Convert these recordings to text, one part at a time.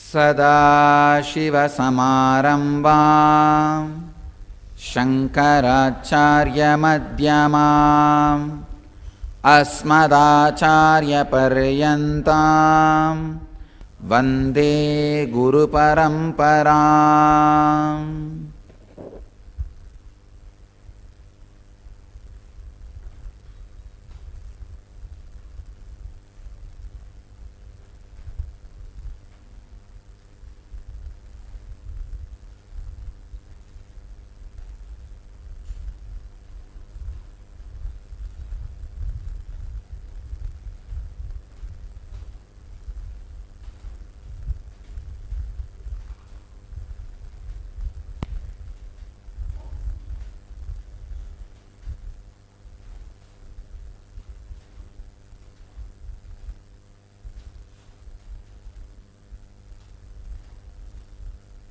सदाशिवसमारम्भां शङ्कराचार्यमध्यमाम् अस्मदाचार्यपर्यन्तां वन्दे गुरुपरम्पराम्.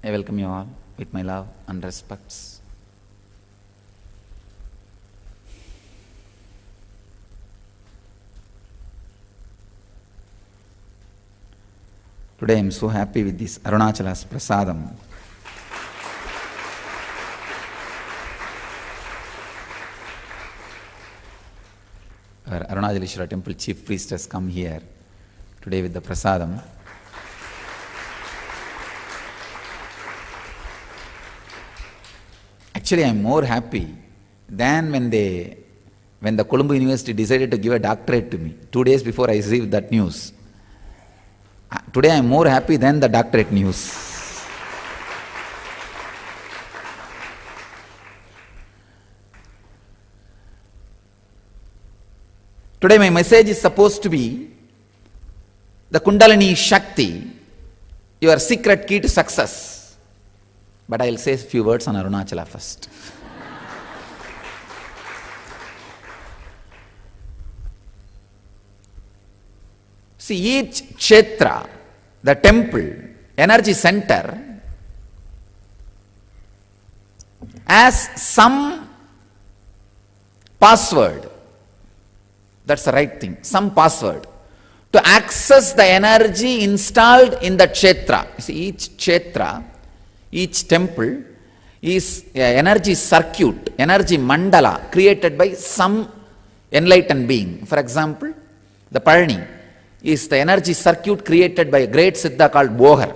I welcome you all with my love and respects. Today I am so happy with this Arunachala's Prasadam. Our Arunachaleshwara temple chief priest has come here today with the Prasadam. Actually, I am more happy than when the Colombo University decided to give a doctorate to me. 2 days before I received that news. Today I am more happy than the doctorate news. Today my message is supposed to be the Kundalini Shakti, your secret key to success. But I will say a few words on Arunachala first. See, each kshetra, the temple, energy center, has some password. That's the right thing, some password to access the energy installed in the kshetra. You see, each kshetra, each temple is an energy circuit, energy mandala created by some enlightened being. For example, the Palani is the energy circuit created by a great Siddha called Bohar.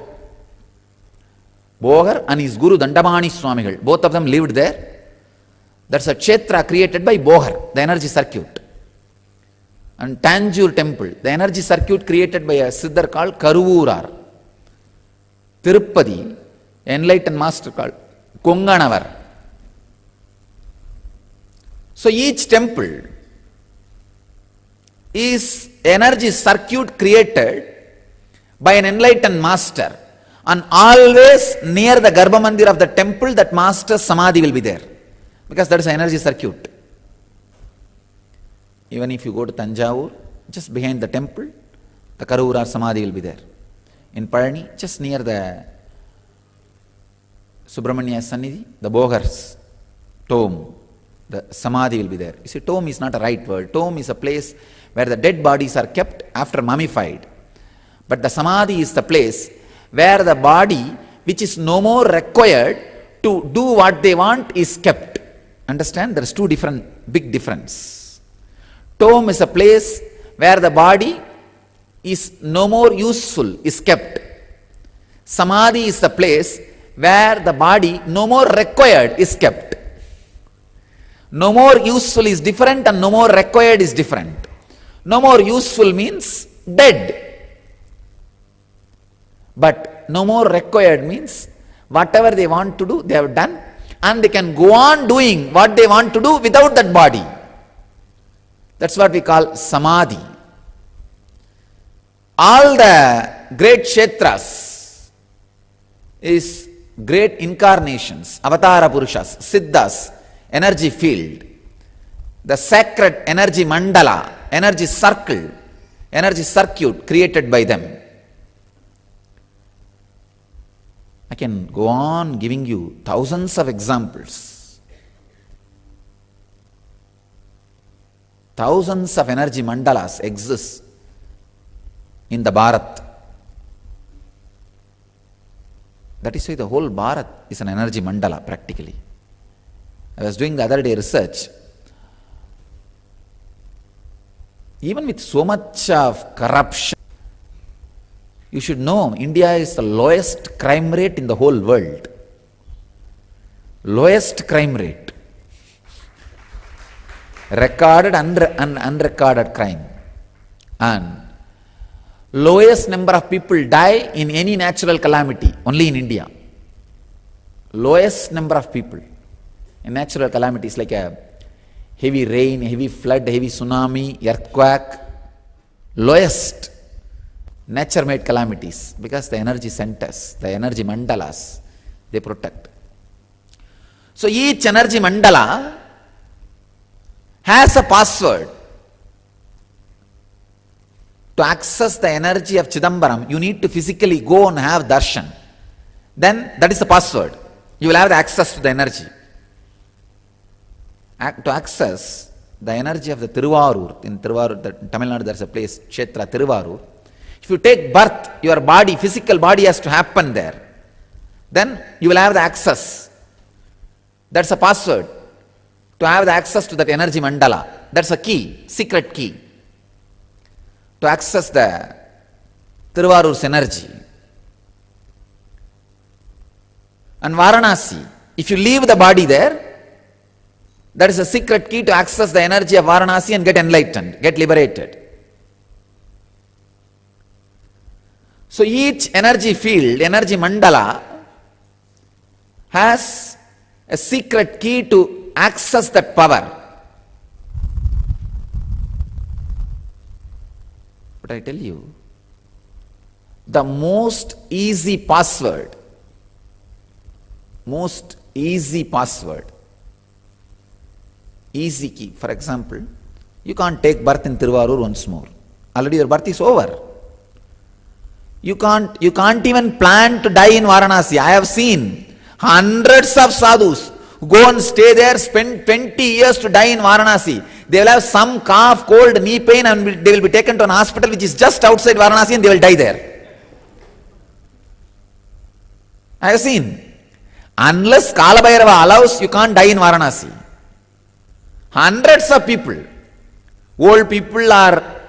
Bohar and his Guru Dandamani Swamigal, both of them lived there. That's a kshetra created by Bohar, the energy circuit. And Tanjore temple, the energy circuit created by a Siddhar called Karuvurar. Tirupati, enlightened master called Konganavar. So each temple is energy circuit created by an enlightened master, and always near the Garbha Mandir of the temple that master's samadhi will be there, because that is an energy circuit. Even if you go to Tanjavur, just behind the temple, the Karuvurar samadhi will be there. In Palani, just near the Subramanya Sannidhi, the Bohar's tomb, the samadhi will be there. You see, tomb is not a right word. Tomb is a place where the dead bodies are kept after mummified. But the samadhi is the place where the body, which is no more required to do what they want, is kept. Understand? There is big difference. Tomb is a place where the body is no more useful, is kept. Samadhi is the place where the body no more required is kept. No more useful is different and no more required is different. No more useful means dead. But no more required means whatever they want to do, they have done, and they can go on doing what they want to do without that body. That's what we call samadhi. All the great kshetras is great incarnations, avatara purushas, siddhas, energy field, the sacred energy mandala, energy circle, energy circuit created by them. I can go on giving you thousands of examples. Thousands of energy mandalas exist in the Bharat. That is why the whole Bharat is an energy mandala practically. I was doing the other day research. Even with so much of corruption, you should know India is the lowest crime rate in the whole world. Lowest crime rate. Recorded and unrecorded crime. And lowest number of people die in any natural calamity, only in India. Lowest number of people in natural calamities like a heavy rain, heavy flood, heavy tsunami, earthquake. Lowest nature-made calamities because the energy centers, the energy mandalas, they protect. So each energy mandala has a password. To access the energy of Chidambaram, you need to physically go and have darshan. Then that is the password. You will have the access to the energy. To access the energy of the Tiruvarur, in Tamil Nadu there is a place, Kshetra Tiruvarur. If you take birth, your body, physical body has to happen there. Then you will have the access. That's a password. To have the access to that energy mandala. That's a key, secret key. To access the Tiruvarur's energy. And Varanasi, if you leave the body there, that is a secret key to access the energy of Varanasi and get enlightened, get liberated. So each energy field, energy mandala, has a secret key to access that power. But I tell you, the most easy password, easy key. For example, you can't take birth in Tiruvarur once more. Already your birth is over. You can't even plan to die in Varanasi. I have seen hundreds of sadhus who go and stay there, spend 20 years to die in Varanasi. They will have some cough, cold, knee pain, and they will be taken to an hospital which is just outside Varanasi and they will die there. I have seen. Unless Kalabhairava allows, you can't die in Varanasi. Hundreds of people, old people or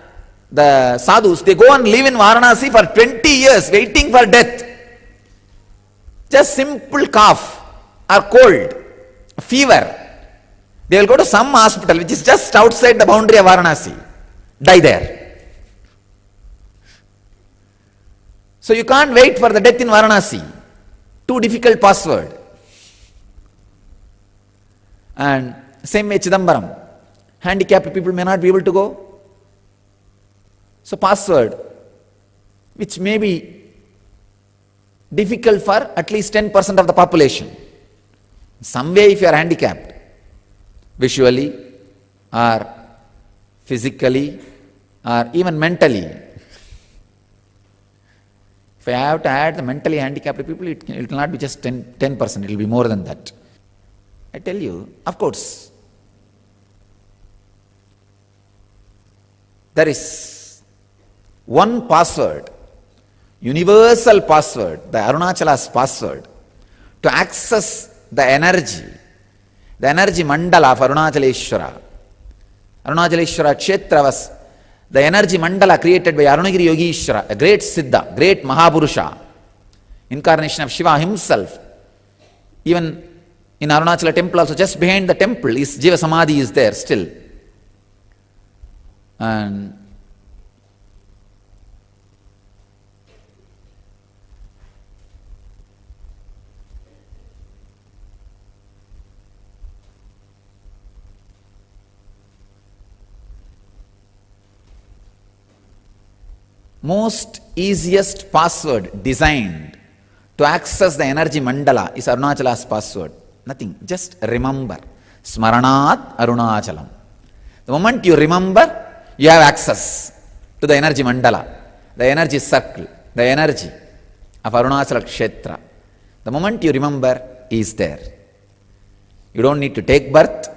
the sadhus, they go and live in Varanasi for 20 years waiting for death. Just simple cough or cold, fever. They will go to some hospital which is just outside the boundary of Varanasi, die there. So you can't wait for the death in Varanasi. Too difficult password. And same way Chidambaram. Handicapped people may not be able to go. So password, which may be difficult for at least 10% of the population. Some way if you are handicapped, visually or physically or even mentally. If I have to add the mentally handicapped people, it will not be just 10%, it will be more than that. I tell you, of course, there is one password, universal password, the Arunachala's password, to access the energy mandala of Arunachaleshwara. Arunachaleshwara Kshetra was the energy mandala created by Arunagiri Yogishwara, a great Siddha, great Mahaburusha, incarnation of Shiva himself. Even in Arunachala temple also, just behind the temple is Jiva Samadhi is there still. And most easiest password designed to access the energy mandala is Arunachala's password. Nothing, just remember. Smaranat Arunachalam. The moment you remember, you have access to the energy mandala, the energy circle, the energy of Arunachala Kshetra. The moment you remember, he is there. You don't need to take birth,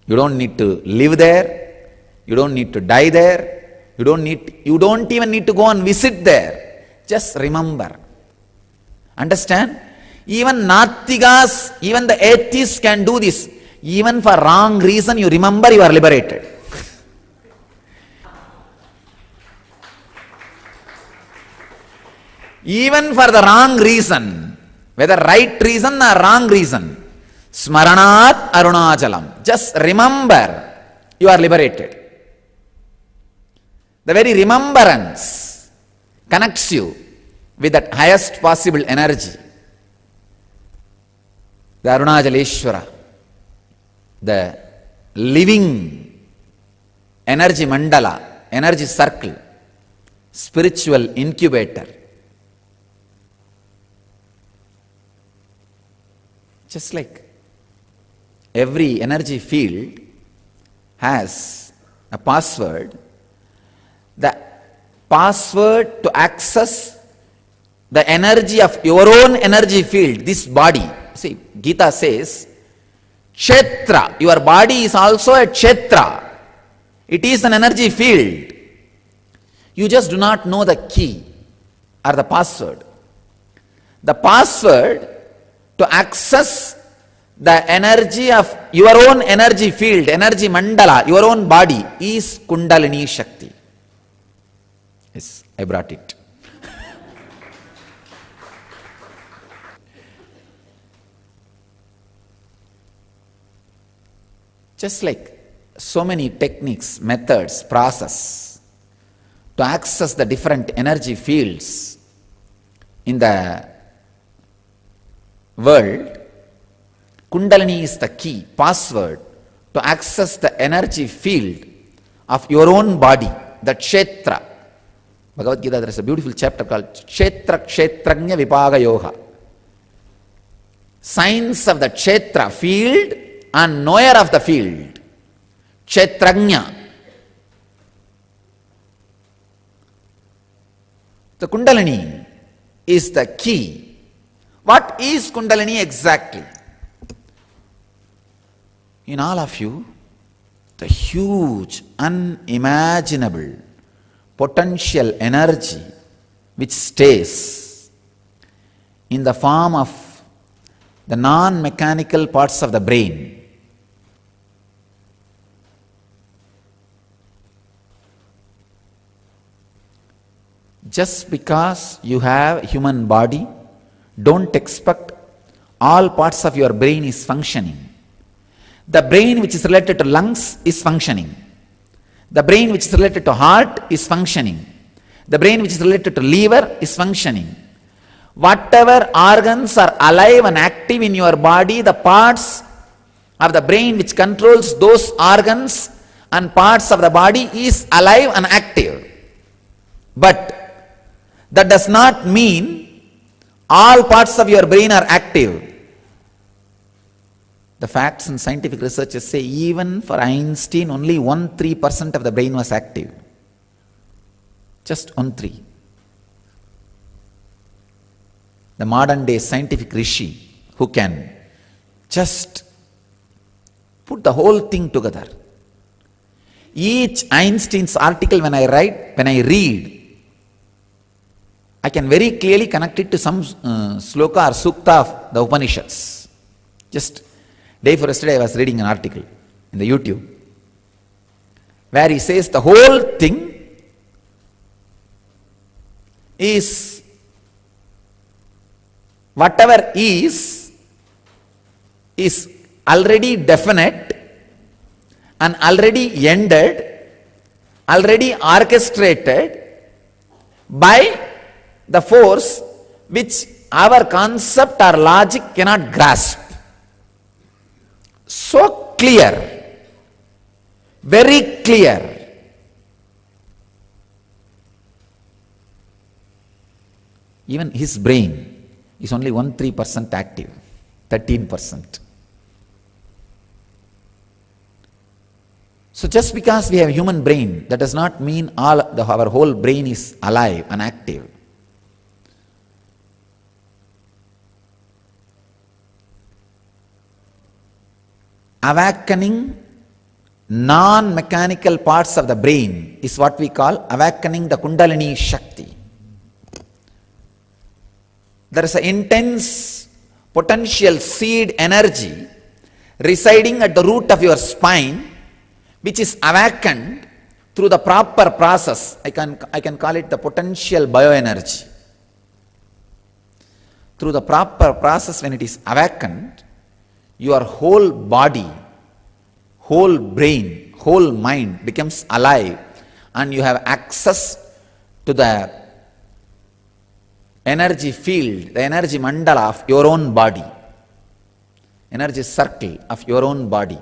you don't need to live there, you don't need to die there, you don't even need to go and visit there. Just remember. Understand? Even Nastikas, even the atheists can do this. Even for wrong reason, you remember you are liberated. Even for the wrong reason, whether right reason or wrong reason, Smaranat Arunachalam. Just remember, you are liberated. The very remembrance connects you with that highest possible energy. The Arunachaleshwara, the living energy mandala, energy circle, spiritual incubator. Just like every energy field has a password, the password to access the energy of your own energy field, this body. See, Gita says, Kshetra, your body is also a Kshetra. It is an energy field. You just do not know the key or the password. The password to access the energy of your own energy field, energy mandala, your own body is Kundalini Shakti. Yes, I brought it. Just like so many techniques, methods, process to access the different energy fields in the world, Kundalini is the key, password to access the energy field of your own body, the Kshetra. Bhagavad Gita, there is a beautiful chapter called Kshetra Kshetranya Vipaga Yoga. Science of the Kshetra, field, and knower of the field. Kshetranya. The Kundalini is the key. What is Kundalini exactly? In all of you, the huge, unimaginable potential energy which stays in the form of the non-mechanical parts of the brain. Just because you have a human body, don't expect all parts of your brain is functioning. The brain which is related to lungs is functioning. The brain which is related to heart is functioning. The brain which is related to liver is functioning. Whatever organs are alive and active in your body, the parts of the brain which controls those organs and parts of the body is alive and active. But that does not mean all parts of your brain are active. The facts and scientific researchers say even for Einstein only 1-3% of the brain was active. Just 1-3. The modern day scientific rishi who can just put the whole thing together. Each Einstein's article when I read, I can very clearly connect it to some sloka or sukta of the Upanishads. Just day before yesterday I was reading an article in the YouTube where he says the whole thing is whatever is already definite and already ended, already orchestrated by the force which our concept or logic cannot grasp. So clear, very clear. Even his brain is only 1-3% active, 13%. So just because we have a human brain, that does not mean our whole brain is alive and active. Awakening non-mechanical parts of the brain is what we call awakening the Kundalini Shakti. there is an intense potential seed energy residing at the root of your spine, which is awakened through the proper process. I can call it the potential bioenergy. Through the proper process, when it is awakened, your whole body, whole brain, whole mind becomes alive, and you have access to the energy field, the energy mandala of your own body, energy circle of your own body.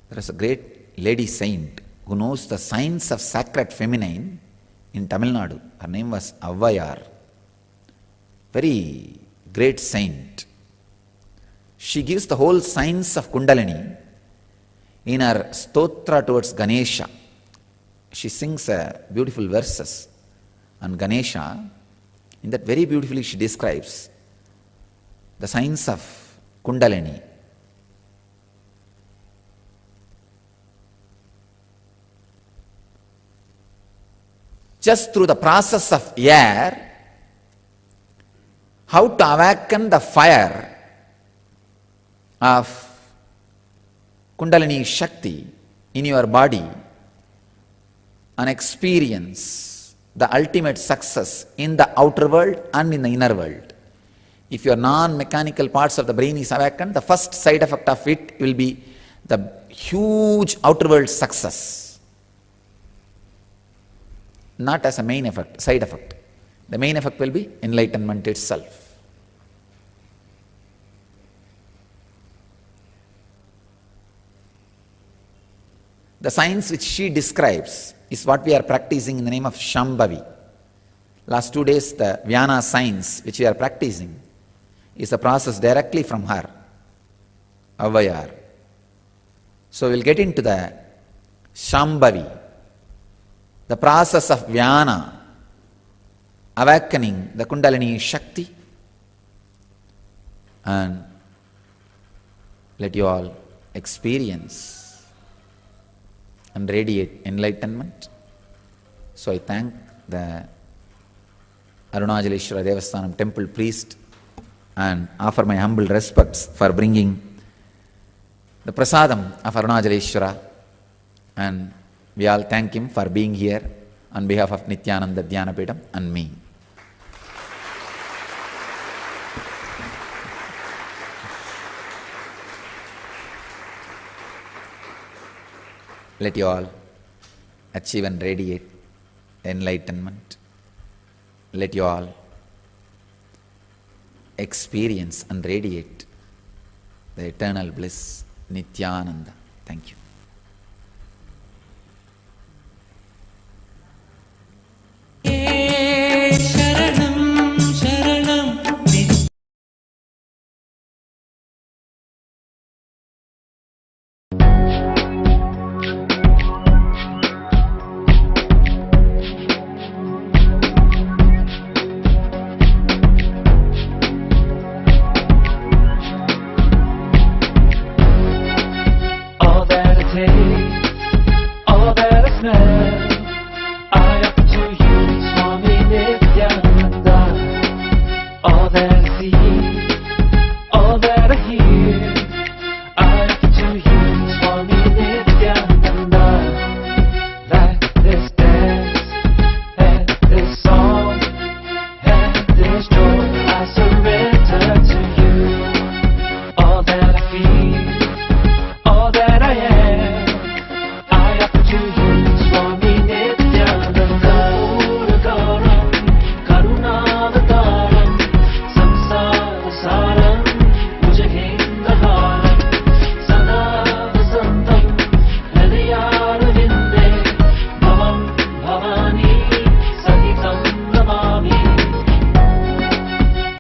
There is a great lady saint who knows the science of sacred feminine in Tamil Nadu. Her name was Avvayar. Very great saint. She gives the whole science of Kundalini in her stotra towards Ganesha. She sings beautiful verses on Ganesha. In that very beautifully she describes the science of Kundalini. Just through the process of air, how to awaken the fire of Kundalini Shakti in your body and experience the ultimate success in the outer world and in the inner world. If your non-mechanical parts of the brain is awakened, the first side effect of it will be the huge outer world success. Not as a main effect, side effect. The main effect will be enlightenment itself. The science which she describes is what we are practicing in the name of Shambhavi. Last 2 days, the Vyana science which we are practicing is a process directly from her, Avvayar. So we'll get into the Shambhavi, the process of Vyana, awakening the Kundalini Shakti, and let you all experience and radiate enlightenment. So I thank the Arunachaலேஸ்வர Devasthanam temple priest and offer my humble respects for bringing the prasadam of Arunachaலேஸ்வர, and we all thank him for being here on behalf of Nityananda Dhyanapitham and me. Let you all achieve and radiate enlightenment. Let you all experience and radiate the eternal bliss, Nityananda. Thank you. All that I see, all that I hear.